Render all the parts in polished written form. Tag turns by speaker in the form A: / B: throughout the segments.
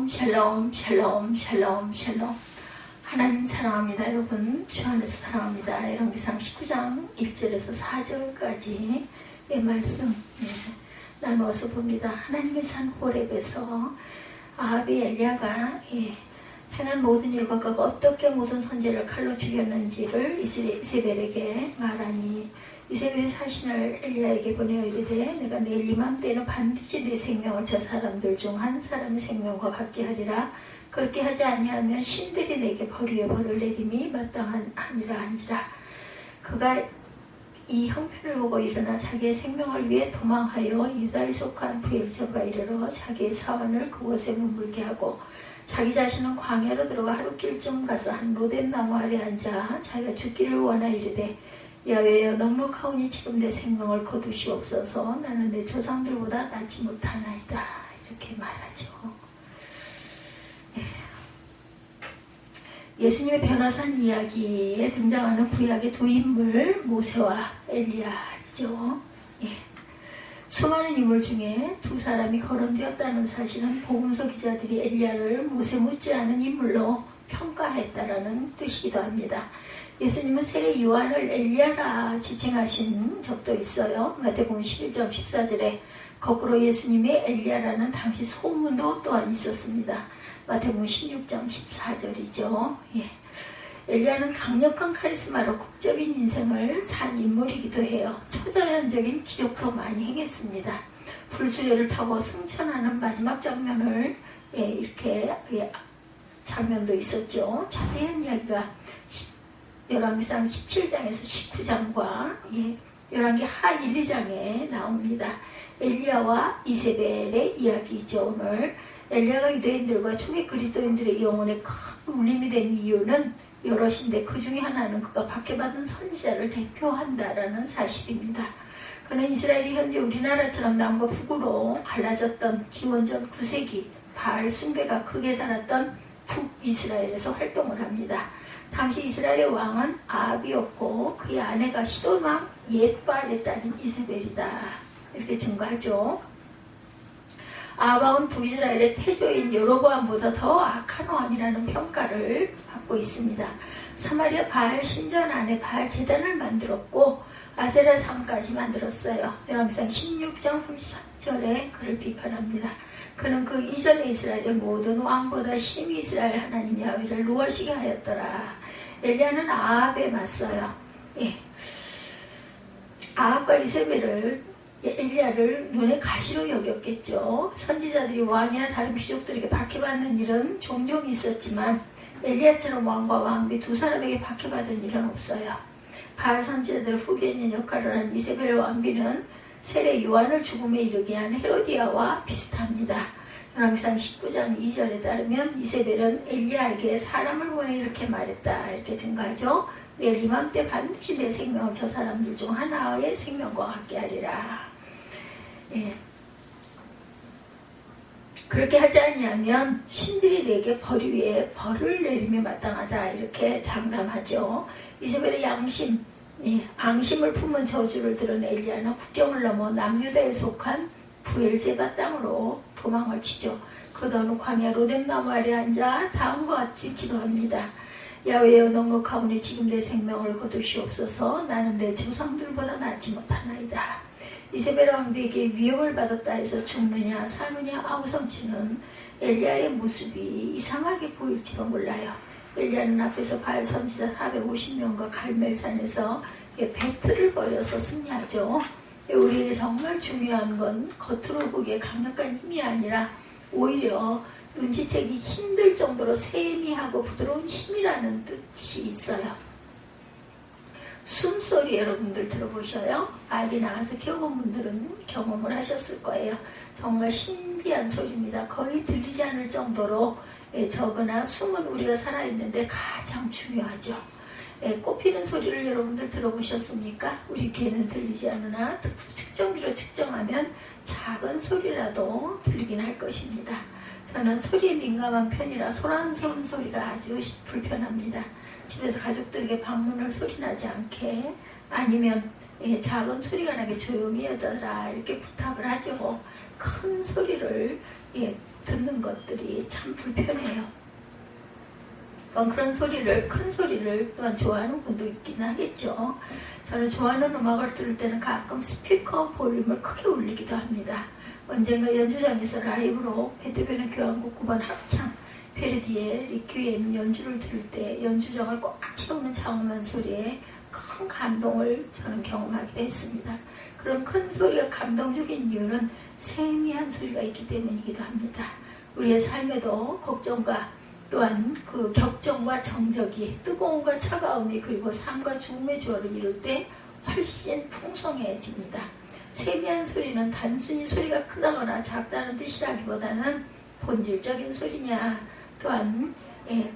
A: 샬롬 샬롬 샬롬 샬롬 샬롬. 하나님 사랑합니다. 여러분 주 안에서 사랑합니다. 열왕기상 19장 1절에서 4절까지 말씀 나누어서 봅니다. 하나님의 산 호렙에서 아합이 엘리야가 행한 모든 일과 그가 어떻게 모든 선지자를 칼로 죽였는지를 이세벨에게 말하니 이세벨이 사신을 엘리야에게 보내어 이르되 내가 내일 이맘때에는 반드시 내 생명을 저 사람들 중 한 사람의 생명과 같게 하리라. 그렇게 하지 아니하면 신들이 내게 벌 위에 벌을 내림이 마땅하니라 한지라. 그가 이 형편을 보고 일어나 자기의 생명을 위해 도망하여 유다에 속한 브엘세바에 이르러 자기의 사원을 그곳에 머물게 하고 자기 자신은 광야로 들어가 하루길쯤 가서 한 로뎀 나무 아래 앉아 자기가 죽기를 원하 이르되 야훼여 넉넉하오니 지금 내 생명을 거두시옵소서. 나는 내 조상들보다 낫지 못하나이다. 이렇게 말하죠. 예수님의 변화산 이야기에 등장하는 구약의 두 인물 모세와 엘리야이죠. 수많은 인물 중에 두 사람이 거론되었다는 사실은 복음서 기자들이 엘리야를 모세 못지않은 인물로 평가했다라는 뜻이기도 합니다. 예수님은 세례 요한을 엘리야라 지칭하신 적도 있어요. 마태복음 11장 14절에 거꾸로 예수님의 엘리야라는 당시 소문도 또한 있었습니다. 마태복음 16장 14절이죠. 엘리야는 강력한 카리스마로 극적인 인생을 산 인물이기도 해요. 초자연적인 기적도 많이 행했습니다. 불수레를 타고 승천하는 마지막 장면을 이렇게 장면도 있었죠. 자세한 이야기가 열왕기상 17장에서 19장과 열왕기 하 1, 2장에 나옵니다. 엘리야와 이세벨의 이야기죠. 오늘 엘리야가 유대인들과 초기 그리스도인들의 영혼에 큰 울림이 된 이유는 여럿인데 그 중에 하나는 그가 박해받은 선지자를 대표한다라는 사실입니다. 그는 이스라엘이 현재 우리나라처럼 남과 북으로 갈라졌던 기원전 9세기 바알 숭배가 극에 달했던 북이스라엘에서 활동을 합니다. 당시 이스라엘의 왕은 아합이었고 그의 아내가 시돈왕 옛바알의 딸인 이세벨이다. 이렇게 증거하죠. 아합은 북이스라엘의 태조인 여로보암보다 더 악한 왕이라는 평가를 받고 있습니다. 사마리아 바알 신전 안에 바알 제단을 만들었고 아세라 상까지 만들었어요. 열왕기상 16장 33절에 그를 비판합니다. 그는 그 이전의 이스라엘의 모든 왕보다 심히 이스라엘 하나님 야훼를 노하시게 하였더라. 엘리야는 아합에 맞서요. 아합과 이세벨을 엘리야를 눈에 가시로 여겼겠죠. 선지자들이 왕이나 다른 귀족들에게 박해받는 일은 종종 있었지만 엘리야처럼 왕과 왕비 두 사람에게 박해받은 일은 없어요. 바알 선지자들의 후계인 역할을 한 이세벨 왕비는 세례 요한을 죽음에 이르게 한 헤로디아와 비슷합니다. 열왕기상 19장 2절에 따르면 이세벨은 엘리야에게 사람을 보내 이렇게 말했다. 이렇게 증가하죠. 내일 이맘때 반드시 내 생명을 저 사람들 중 하나의 생명과 같게 하리라. 그렇게 하지 아니하면 신들이 내게 벌 위에 벌을 내림이 마땅하다. 이렇게 장담하죠. 이세벨의 앙심을 품은 저주를 들은 엘리야는 국경을 넘어 남유다에 속한 브엘세바 땅으로 도망을 치죠. 그 다음 광야 로뎀 나무 아래 앉아 다음과 같이 기도합니다. 야훼여 넉넉하오니 지금 내 생명을 거두시옵소서. 나는 내 조상들보다 낫지 못하나이다. 이세벨 왕비에게 위협을 받았다 해서 죽느냐 사느냐 아우성치는 엘리야의 모습이 이상하게 보일지도 몰라요. 엘리야는 앞에서 바알 선지자 450명과 갈멜산에서 배틀을 벌여서 승리하죠. 우리에게 정말 중요한 건 겉으로 보기에 강력한 힘이 아니라 오히려 눈치채기 힘들 정도로 세미하고 부드러운 힘이라는 뜻이 있어요. 숨소리 여러분들 들어보셔요? 아기 나가서 키워본 분들은 경험을 하셨을 거예요. 정말 신비한 소리입니다. 거의 들리지 않을 정도로 적으나 숨은 우리가 살아있는데 가장 중요하죠. 꽃피는 소리를 여러분들 들어보셨습니까? 우리 귀에는 들리지 않으나 측정기로 측정하면 작은 소리라도 들리긴 할 것입니다. 저는 소리에 민감한 편이라 소란스러운 소리가 아주 불편합니다. 집에서 가족들에게 방문을 소리나지 않게 아니면 작은 소리가 나게 조용히 해달라 이렇게 부탁을 하죠. 큰 소리를 듣는 것들이 참 불편해요. 또한 그런 소리를, 큰 소리를 또한 좋아하는 분도 있긴 하겠죠. 저는 좋아하는 음악을 들을 때는 가끔 스피커 볼륨을 크게 올리기도 합니다. 언젠가 연주장에서 라이브로 베토벤의 교향곡 9번 합창 베르디의 리퀴엠 연주를 들을 때 연주장을 꽉 채우는 장엄한 소리에 큰 감동을 저는 경험하기도 했습니다. 그런 큰 소리가 감동적인 이유는 세미한 소리가 있기 때문이기도 합니다. 우리의 삶에도 걱정과 또한 그 격정과 정적이, 뜨거움과 차가움이, 그리고 삶과 죽음의 조화를 이룰 때 훨씬 풍성해집니다. 세미한 소리는 단순히 소리가 크다거나 작다는 뜻이라기보다는 본질적인 소리냐, 또한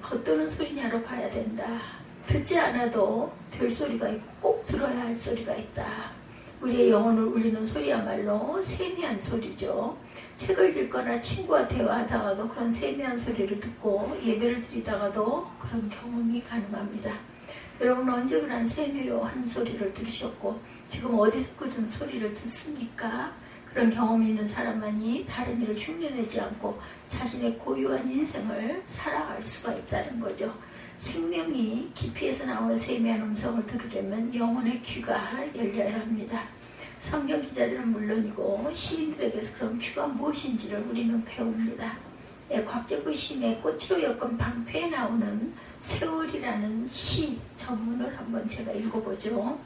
A: 겉도는 소리냐로 봐야 된다. 듣지 않아도 될 소리가 있고 꼭 들어야 할 소리가 있다. 우리의 영혼을 울리는 소리야말로 세미한 소리죠. 책을 읽거나 친구와 대화하다가도 그런 세미한 소리를 듣고 예배를 드리다가도 그런 경험이 가능합니다. 여러분은 언제 그런 세미한 소리를 들으셨고 지금 어디서 그런 소리를 듣습니까? 그런 경험이 있는 사람만이 다른 일을 흉내내지 않고 자신의 고유한 인생을 살아갈 수가 있다는 거죠. 생명이 깊이에서 나오는 세미한 음성을 들으려면 영혼의 귀가 열려야 합니다. 성경 기자들은 물론이고 시인들에게서 그런 귀가 무엇인지를 우리는 배웁니다. 곽재구 시인의 꽃으로 엮은 방패에 나오는 세월이라는 시 전문을 한번 제가 읽어보죠.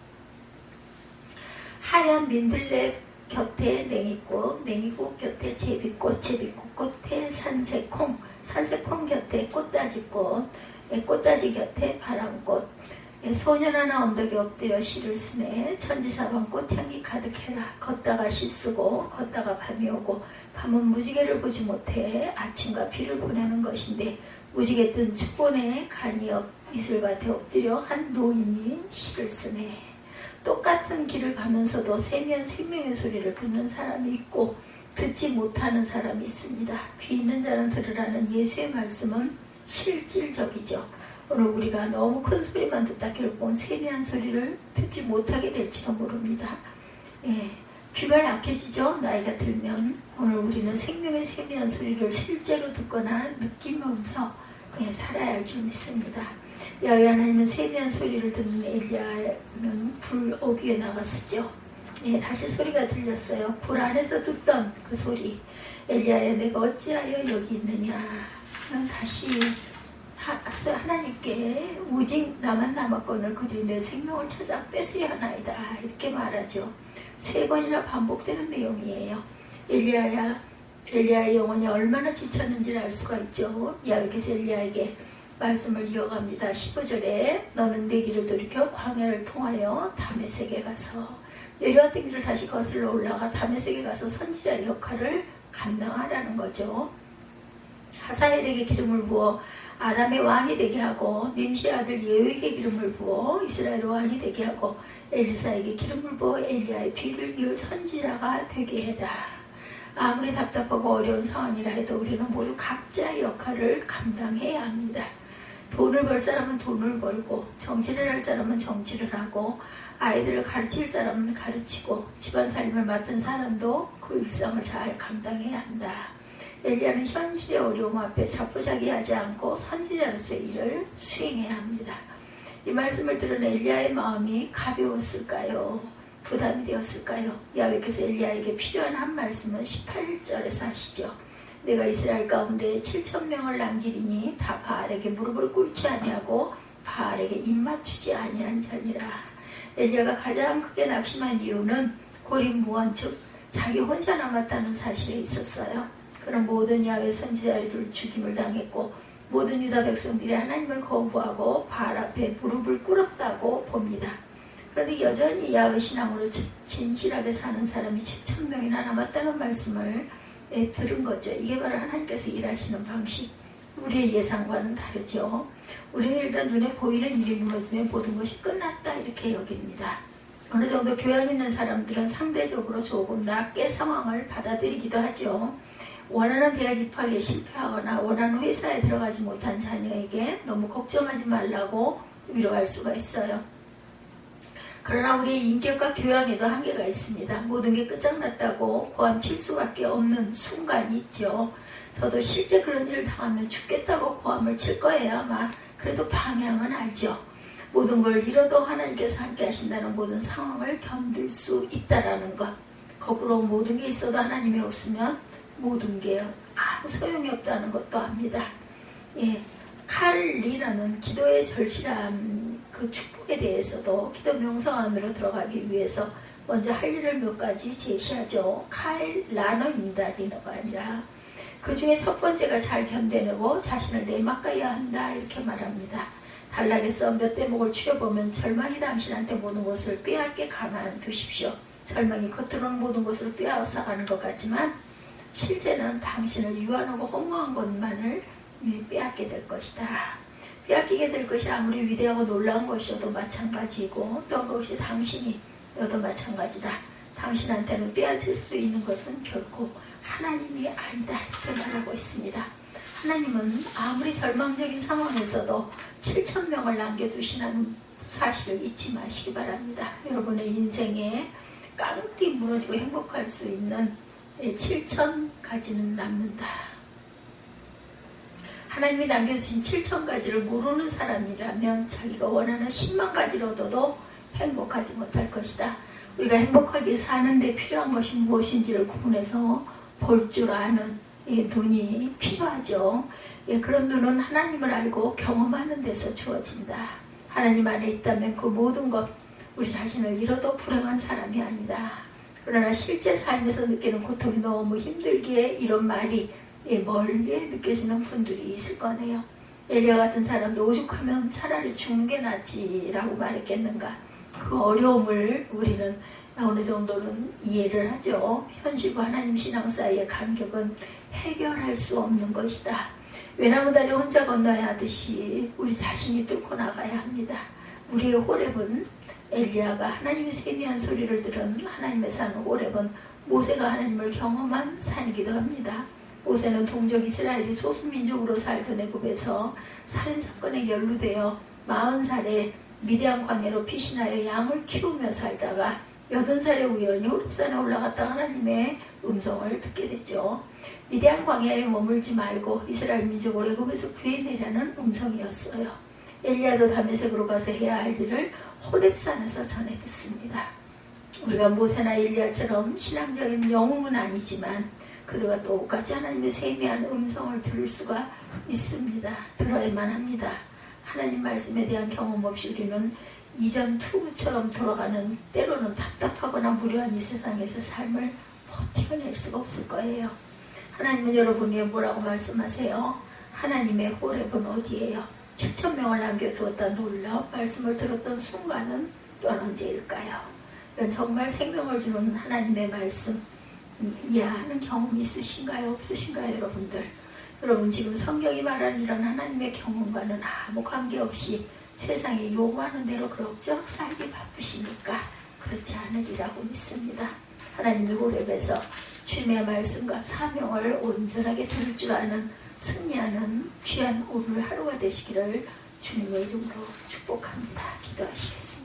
A: 하얀 민들레 곁에 냉이꽃, 냉이꽃 곁에 제비꽃, 제비꽃 곁에 산새콩, 산새콩 곁에 꽃다지꽃, 꽃다지 곁에 바람꽃, 소년 하나 언덕에 엎드려 시를 쓰네. 천지사방 꽃향기 가득해라. 걷다가 시 쓰고 걷다가 밤이 오고 밤은 무지개를 보지 못해 아침과 비를 보내는 것인데 무지개 뜬 축본에 간이 이슬밭에 엎드려 한 노인이 시를 쓰네. 똑같은 길을 가면서도 세미한 생명의 소리를 듣는 사람이 있고 듣지 못하는 사람이 있습니다. 귀 있는 자는 들으라는 예수의 말씀은 실질적이죠. 오늘 우리가 너무 큰 소리만 듣다 결국은 세미한 소리를 듣지 못하게 될지도 모릅니다. 귀가 약해지죠. 나이가 들면. 오늘 우리는 생명의 세미한 소리를 실제로 듣거나 느끼면서 살아야 할 줄 믿습니다. 야훼 하나님은 세미한 소리를 듣는 엘리야는 불 어귀에 나갔었죠. 다시 소리가 들렸어요. 불 안에서 듣던 그 소리. 엘리야야 내가 어찌하여 여기 있느냐. 다시 하나님께 오직 나만 남았거늘 그들이 내 생명을 찾아 뺏으려 하나이다. 이렇게 말하죠. 3번이나 반복되는 내용이에요. 엘리야의 영혼이 얼마나 지쳤는지를 알 수가 있죠. 야훼께서 엘리야에게 말씀을 이어갑니다. 15절에 너는 내 길을 돌이켜 광야를 통하여 다메섹에 가서 내려왔던 길을 다시 거슬러 올라가 다메섹에 가서 선지자의 역할을 감당하라는 거죠. 하사엘에게 기름을 부어 아람의 왕이 되게 하고 님시의 아들 예후에게 기름을 부어 이스라엘 왕이 되게 하고 엘리사에게 기름을 부어 엘리야의 뒤를 이을 선지자가 되게 해라. 아무리 답답하고 어려운 상황이라 해도 우리는 모두 각자의 역할을 감당해야 합니다. 돈을 벌 사람은 돈을 벌고 정치를 할 사람은 정치를 하고 아이들을 가르칠 사람은 가르치고 집안 살림을 맡은 사람도 그 일상을 잘 감당해야 한다. 엘리야는 현실의 어려움 앞에 자포자기하지 않고 선지자로서의 일을 수행해야 합니다. 이 말씀을 들은 엘리야의 마음이 가벼웠을까요? 부담이 되었을까요? 야훼께서 엘리야에게 필요한 한 말씀은 18절에서 하시죠. 내가 이스라엘 가운데 7,000명을 남기리니 다 바알에게 무릎을 꿇지 아니하고 바알에게 입맞추지 아니한 자니라. 엘리야가 가장 크게 낙심한 이유는 고립무원 즉 자기 혼자 남았다는 사실에 있었어요. 그런 모든 야훼 선지자들을 죽임을 당했고 모든 유다 백성들이 하나님을 거부하고 바알 앞에 무릎을 꿇었다고 봅니다. 그런데 여전히 야훼 신앙으로 진실하게 사는 사람이 7,000명이나 남았다는 말씀을 들은 거죠. 이게 바로 하나님께서 일하시는 방식. 우리의 예상과는 다르죠. 우리는 일단 눈에 보이는 일이 무너지면 모든 것이 끝났다 이렇게 여깁니다. 어느 정도 교양 있는 사람들은 상대적으로 조금 낮게 상황을 받아들이기도 하죠. 원하는 대학 입학에 실패하거나 원하는 회사에 들어가지 못한 자녀에게 너무 걱정하지 말라고 위로할 수가 있어요. 그러나 우리의 인격과 교양에도 한계가 있습니다. 모든 게 끝장났다고 고함칠 수밖에 없는 순간이 있죠. 저도 실제 그런 일을 당하면 죽겠다고 고함을 칠 거예요. 아마. 그래도 밤에만 알죠. 모든 걸 잃어도 하나님께서 함께 하신다는 모든 상황을 견딜 수 있다라는 것. 거꾸로 모든 게 있어도 하나님이 없으면 모든 게 아무 소용이 없다는 것도 압니다. 예, 칼리라는 기도의 절실함, 그 축복에 대해서도 기도 명상 안으로 들어가기 위해서 먼저 할 일을 몇 가지 제시하죠. 칼라너입니다. 리너가 아니라. 그 중에 첫 번째가 잘 견뎌내고 자신을 내막가야 한다 이렇게 말합니다. 단락에서 몇 대목을 추려보면 절망이 당신한테 모든 것을 빼앗게 가만두십시오. 절망이 겉으로는 모든 것을 빼앗아가는 것 같지만 실제는 당신을 유한하고 허무한 것만을 빼앗게 될 것이다. 빼앗기게 될 것이 아무리 위대하고 놀라운 것이어도 마찬가지이고 또 그것이 당신이어도 마찬가지다. 당신한테는 빼앗을 수 있는 것은 결코 하나님이 아니다 이렇게 말하고 있습니다. 하나님은 아무리 절망적인 상황에서도 7,000명을 남겨두시는 사실을 잊지 마시기 바랍니다. 여러분의 인생에 깡그리 무너지고 행복할 수 있는 7,000가지는 남는다. 하나님이 남겨주신 7,000가지를 모르는 사람이라면 자기가 원하는 10만 가지를 얻어도 행복하지 못할 것이다. 우리가 행복하게 사는데 필요한 것이 무엇인지를 구분해서 볼 줄 아는 눈이 필요하죠. 그런 눈은 하나님을 알고 경험하는 데서 주어진다. 하나님 안에 있다면 그 모든 것, 우리 자신을 잃어도 불행한 사람이 아니다. 그러나 실제 삶에서 느끼는 고통이 너무 힘들기에 이런 말이 멀리 느껴지는 분들이 있을 거네요. 엘리야 같은 사람도 오죽하면 차라리 죽는 게 낫지라고 말했겠는가. 그 어려움을 우리는 어느 정도는 이해를 하죠. 현실과 하나님 신앙 사이의 간격은 해결할 수 없는 것이다. 외나무다리 혼자 건너야 하듯이 우리 자신이 뚫고 나가야 합니다. 우리의 호렙은 엘리야가 하나님의 세미한 소리를 들은 하나님의 산 호렙은 모세가 하나님을 경험한 산이기도 합니다. 모세는 동족 이스라엘이 소수민족으로 살던 애굽에서 살인사건에 연루되어 40살에 미디안 광야로 피신하여 양을 키우며 살다가 80살에 우연히 호렙산에 올라갔다 하나님의 음성을 듣게 됐죠. 미디안 광야에 머물지 말고 이스라엘 민족을 애굽에서 구해내라는 음성이었어요. 엘리야도 다메섹으로 가서 해야 할 일을 호렙산에서 전해 듣습니다. 우리가 모세나 엘리야처럼 신앙적인 영웅은 아니지만 그들과 똑같이 하나님의 세미한 음성을 들을 수가 있습니다. 들어야만 합니다. 하나님 말씀에 대한 경험 없이 우리는 이전 투구처럼 돌아가는 때로는 답답하거나 무료한 이 세상에서 삶을 버텨낼 수가 없을 거예요. 하나님은 여러분이 뭐라고 말씀하세요? 하나님의 호렙은 어디예요? 7,000명을 남겨두었다 놀라운 말씀을 들었던 순간은 또한 언제일까요? 이건 정말 생명을 주는 하나님의 말씀 이해하는 경험이 있으신가요? 없으신가요? 여러분들? 여러분 지금 성경이 말하는 이런 하나님의 경험과는 아무 관계없이 세상이 요구하는 대로 그럭저럭 살기 바쁘시니까 그렇지 않으리라고 믿습니다. 하나님의 호렙에서 주님의 말씀과 사명을 온전하게 들을 줄 아는 승리하는 귀한 오늘 하루가 되시기를 주님의 이름으로 축복합니다. 기도하시겠습니다.